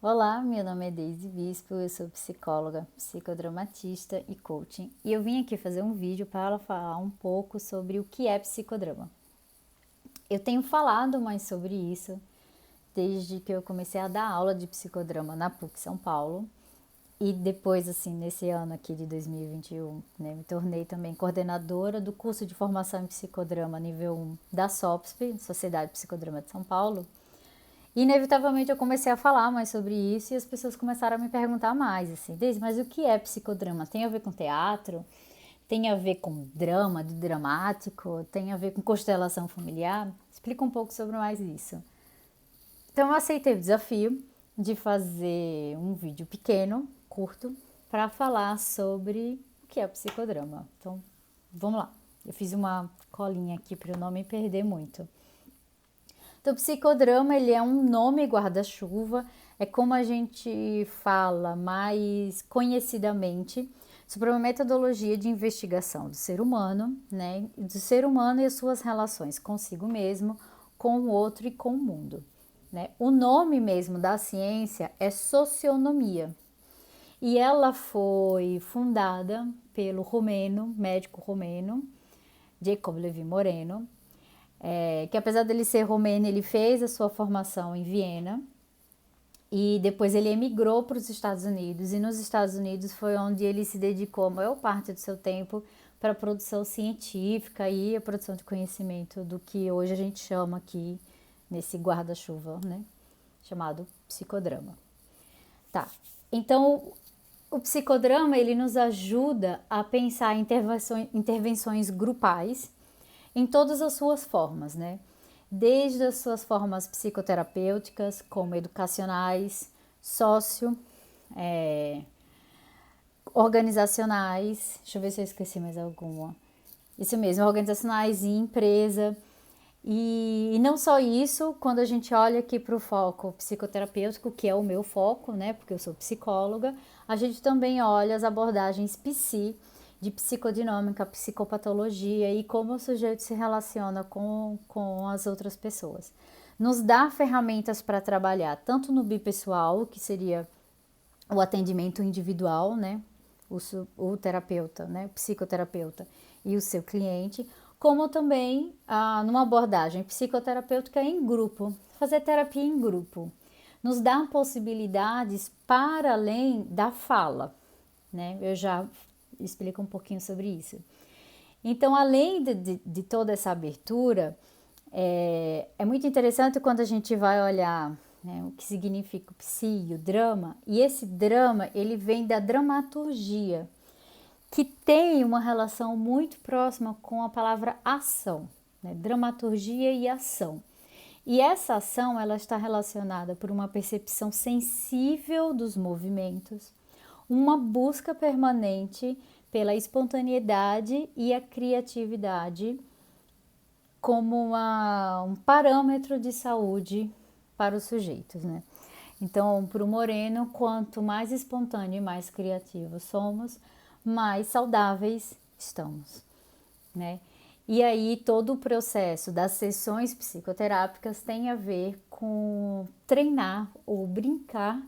Olá, meu nome é Deise Bispo, eu sou psicóloga, psicodramatista e coaching, e eu vim aqui fazer um vídeo para falar um pouco sobre o que é psicodrama. Eu tenho falado mais sobre isso desde que eu comecei a dar aula de psicodrama na PUC São Paulo, e depois, assim, nesse ano aqui de 2021, né, me tornei também coordenadora do curso de formação em psicodrama nível 1 da SOPSP, Sociedade Psicodrama de São Paulo. Inevitavelmente eu comecei a falar mais sobre isso e as pessoas começaram a me perguntar mais, assim, Deise, mas o que é psicodrama? Tem a ver com teatro? Tem a ver com drama, de dramático? Tem a ver com constelação familiar? Explica um pouco sobre mais isso. Então eu aceitei o desafio de fazer um vídeo pequeno, curto, para falar sobre o que é psicodrama. Então, vamos lá. Eu fiz uma colinha aqui para eu não me perder muito. Então, o psicodrama, ele é um nome guarda-chuva, é como a gente fala mais conhecidamente sobre uma metodologia de investigação do ser humano, né? Do ser humano e as suas relações consigo mesmo, com o outro e com o mundo, né? O nome mesmo da ciência é socionomia. E ela foi fundada pelo romeno, médico romeno, Jacob Levi Moreno, que apesar dele ser romeno, ele fez a sua formação em Viena e depois ele emigrou para os Estados Unidos, e nos Estados Unidos foi onde ele se dedicou a maior parte do seu tempo para a produção científica e a produção de conhecimento do que hoje a gente chama aqui nesse guarda-chuva, né, chamado psicodrama. Tá. Então, o psicodrama, ele nos ajuda a pensar intervenções grupais em todas as suas formas, né? Desde as suas formas psicoterapêuticas, como educacionais, socio, é, organizacionais, deixa eu ver se eu esqueci mais alguma. Isso mesmo, organizacionais e empresa. E não só isso, quando a gente olha aqui para o foco psicoterapêutico, que é o meu foco, né, porque eu sou psicóloga, a gente também olha as abordagens de psicodinâmica, psicopatologia e como o sujeito se relaciona com as outras pessoas. Nos dá ferramentas para trabalhar tanto no bipessoal, que seria o atendimento individual, né, o terapeuta, né, o psicoterapeuta e o seu cliente, como também numa abordagem psicoterapêutica em grupo, fazer terapia em grupo. Nos dá possibilidades para além da fala, né? Eu já explico um pouquinho sobre isso. Então, além de toda essa abertura, é muito interessante quando a gente vai olhar, né, o que significa o psi, o drama, e esse drama ele vem da dramaturgia, que tem uma relação muito próxima com a palavra ação, né? Dramaturgia e ação. E essa ação ela está relacionada por uma percepção sensível dos movimentos, uma busca permanente pela espontaneidade e a criatividade como um parâmetro de saúde para os sujeitos, né? Então, para o Moreno, quanto mais espontâneo e mais criativos somos, mais saudáveis estamos, né? E aí todo o processo das sessões psicoterápicas tem a ver com treinar ou brincar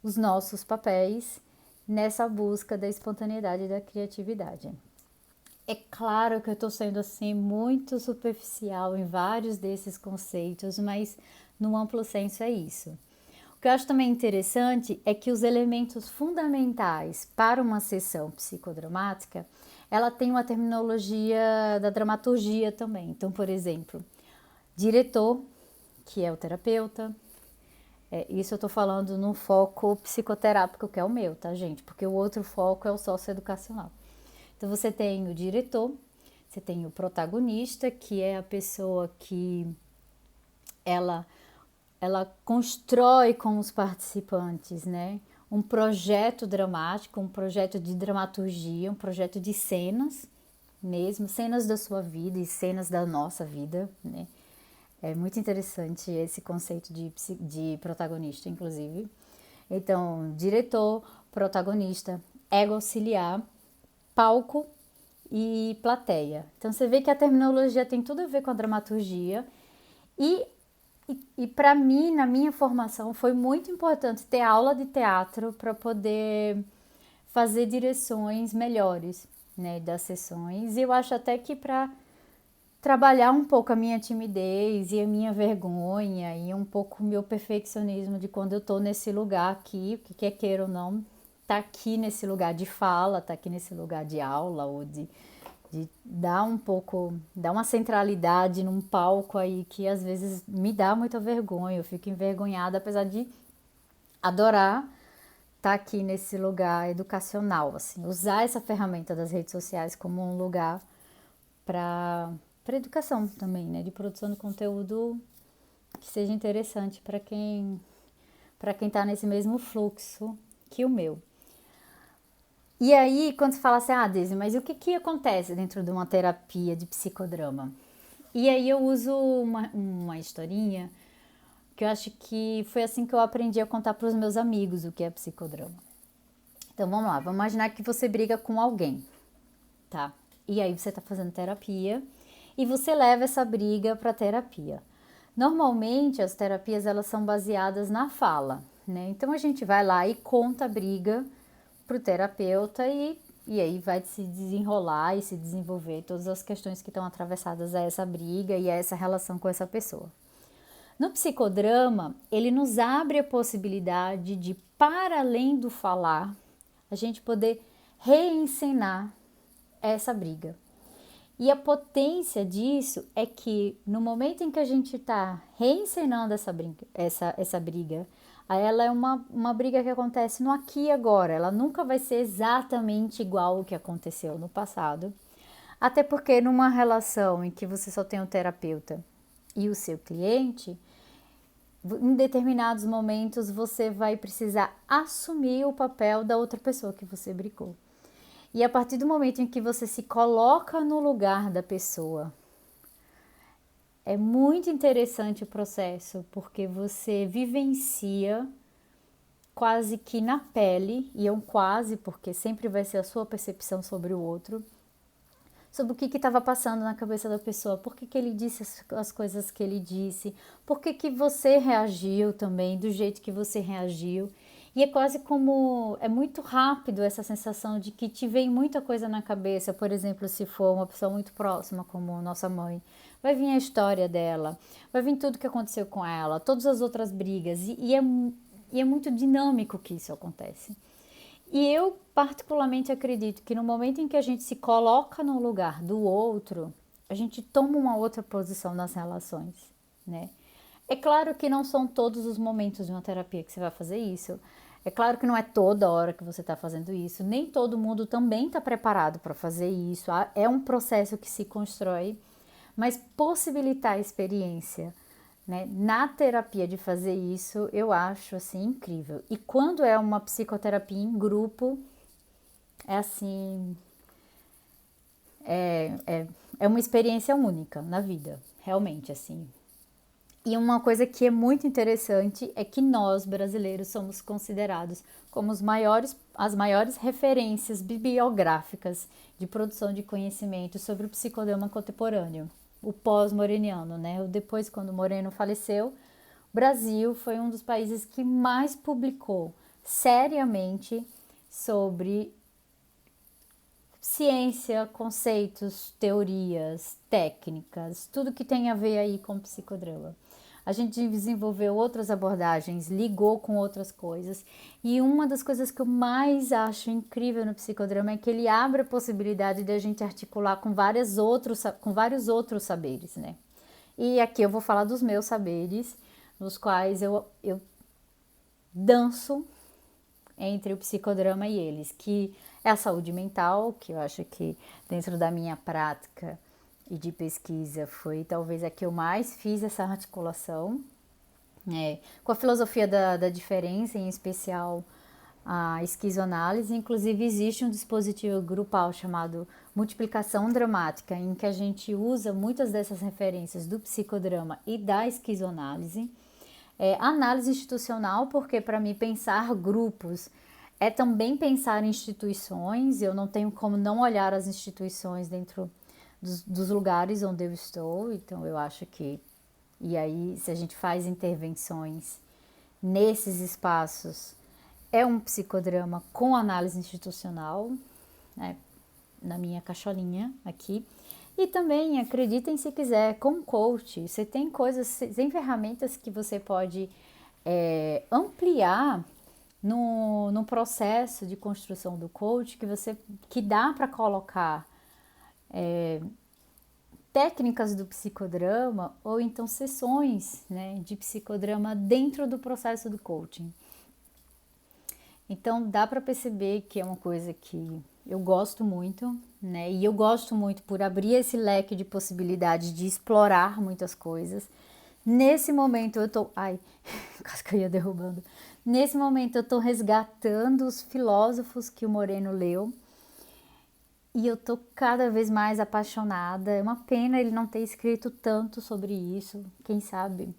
os nossos papéis nessa busca da espontaneidade e da criatividade. É claro que eu estou sendo assim muito superficial em vários desses conceitos, mas no amplo senso é isso. O que eu acho também interessante é que os elementos fundamentais para uma sessão psicodramática, ela tem uma terminologia da dramaturgia também. Então, por exemplo, diretor, que é o terapeuta, isso eu estou falando num foco psicoterápico, que é o meu, tá, gente? Porque o outro foco é o socioeducacional. Então, você tem o diretor, você tem o protagonista, que é a pessoa que ela, ela constrói com os participantes, né? Um projeto dramático, um projeto de dramaturgia, um projeto de cenas mesmo, cenas da sua vida e cenas da nossa vida, né? É muito interessante esse conceito de protagonista, inclusive. Então, diretor, protagonista, ego auxiliar, palco e plateia. Então, você vê que a terminologia tem tudo a ver com a dramaturgia e E para mim, na minha formação, foi muito importante ter aula de teatro para poder fazer direções melhores, né, das sessões. E eu acho até que para trabalhar um pouco a minha timidez e a minha vergonha e um pouco o meu perfeccionismo de quando eu tô nesse lugar aqui, o que quer queira ou não, tá aqui nesse lugar de fala, tá aqui nesse lugar de aula ou de dar um pouco, dar uma centralidade num palco aí que às vezes me dá muita vergonha, eu fico envergonhada, apesar de adorar estar aqui nesse lugar educacional, assim, usar essa ferramenta das redes sociais como um lugar para educação também, né, de produção de conteúdo que seja interessante para quem está nesse mesmo fluxo que o meu. E aí, quando você fala assim, Daisy, mas o que acontece dentro de uma terapia de psicodrama? E aí eu uso uma historinha que eu acho que foi assim que eu aprendi a contar para os meus amigos o que é psicodrama. Então vamos lá, vamos imaginar que você briga com alguém, tá? E aí você tá fazendo terapia e você leva essa briga para terapia. Normalmente as terapias elas são baseadas na fala, né? Então a gente vai lá e conta a briga pro terapeuta e aí vai se desenrolar e se desenvolver todas as questões que estão atravessadas a essa briga e a essa relação com essa pessoa. No psicodrama, ele nos abre a possibilidade de, para além do falar, a gente poder reencenar essa briga. E a potência disso é que no momento em que a gente está reencenando essa briga, ela é uma briga que acontece no aqui e agora. Ela nunca vai ser exatamente igual ao que aconteceu no passado. Até porque numa relação em que você só tem o terapeuta e o seu cliente, em determinados momentos você vai precisar assumir o papel da outra pessoa que você brigou. E a partir do momento em que você se coloca no lugar da pessoa, é muito interessante o processo, porque você vivencia quase que na pele, e é um quase, porque sempre vai ser a sua percepção sobre o outro, sobre o que estava passando na cabeça da pessoa, por que ele disse as coisas que ele disse, por que você reagiu também do jeito que você reagiu. E é quase como, é muito rápido essa sensação de que te vem muita coisa na cabeça, por exemplo, se for uma pessoa muito próxima, como nossa mãe, vai vir a história dela, vai vir tudo que aconteceu com ela, todas as outras brigas, e é muito dinâmico que isso acontece. E eu particularmente acredito que no momento em que a gente se coloca no lugar do outro, a gente toma uma outra posição nas relações, né? É claro que não são todos os momentos de uma terapia que você vai fazer isso. É claro que não é toda hora que você está fazendo isso. Nem todo mundo também está preparado para fazer isso. É um processo que se constrói, mas possibilitar a experiência, né, na terapia de fazer isso, eu acho assim incrível. E quando é uma psicoterapia em grupo, é assim, é uma experiência única na vida, realmente assim. E uma coisa que é muito interessante é que nós, brasileiros, somos considerados como as maiores referências bibliográficas de produção de conhecimento sobre o psicodrama contemporâneo, o pós-moreniano, né? Depois, quando o Moreno faleceu, o Brasil foi um dos países que mais publicou seriamente sobre ciência, conceitos, teorias, técnicas, tudo que tem a ver aí com psicodrama. A gente desenvolveu outras abordagens, ligou com outras coisas. E uma das coisas que eu mais acho incrível no psicodrama é que ele abre a possibilidade de a gente articular com vários outros saberes, né? E aqui eu vou falar dos meus saberes, nos quais eu danço entre o psicodrama e eles, que é a saúde mental, que eu acho que dentro da minha prática e de pesquisa foi talvez a que eu mais fiz essa articulação, com a filosofia da diferença, em especial a esquizoanálise. Inclusive existe um dispositivo grupal chamado multiplicação dramática, em que a gente usa muitas dessas referências do psicodrama e da esquizoanálise. Análise institucional, porque para mim pensar grupos é também pensar em instituições. Eu não tenho como não olhar as instituições dentro dos lugares onde eu estou, então eu acho que E aí, se a gente faz intervenções nesses espaços, é um psicodrama com análise institucional, né, na minha caixolinha aqui. E também, acreditem se quiser, com coach, você tem coisas, tem ferramentas que você pode ampliar no processo de construção do coach, que dá para colocar técnicas do psicodrama ou então sessões, né, de psicodrama dentro do processo do coaching. Então dá para perceber que é uma coisa que eu gosto muito, né? E eu gosto muito por abrir esse leque de possibilidades de explorar muitas coisas. Nesse momento eu tô, quase que eu ia derrubando. Nesse momento eu tô resgatando os filósofos que o Moreno leu. E eu tô cada vez mais apaixonada. É uma pena ele não ter escrito tanto sobre isso. Quem sabe,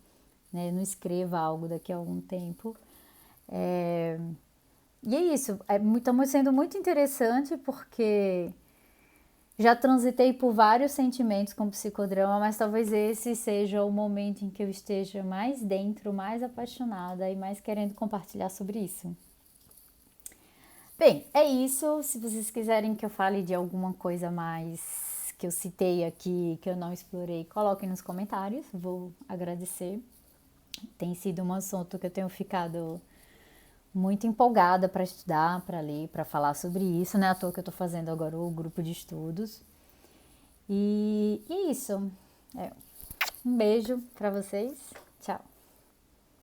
né, não escreva algo daqui a algum tempo. E é isso, está sendo muito interessante porque já transitei por vários sentimentos com psicodrama, mas talvez esse seja o momento em que eu esteja mais dentro, mais apaixonada e mais querendo compartilhar sobre isso. Bem, é isso. Se vocês quiserem que eu fale de alguma coisa mais que eu citei aqui, que eu não explorei, coloquem nos comentários, vou agradecer. Tem sido um assunto que eu tenho ficado muito empolgada para estudar, para ler, para falar sobre isso, né? À toa que eu estou fazendo agora o grupo de estudos. E é isso. Um beijo para vocês. Tchau.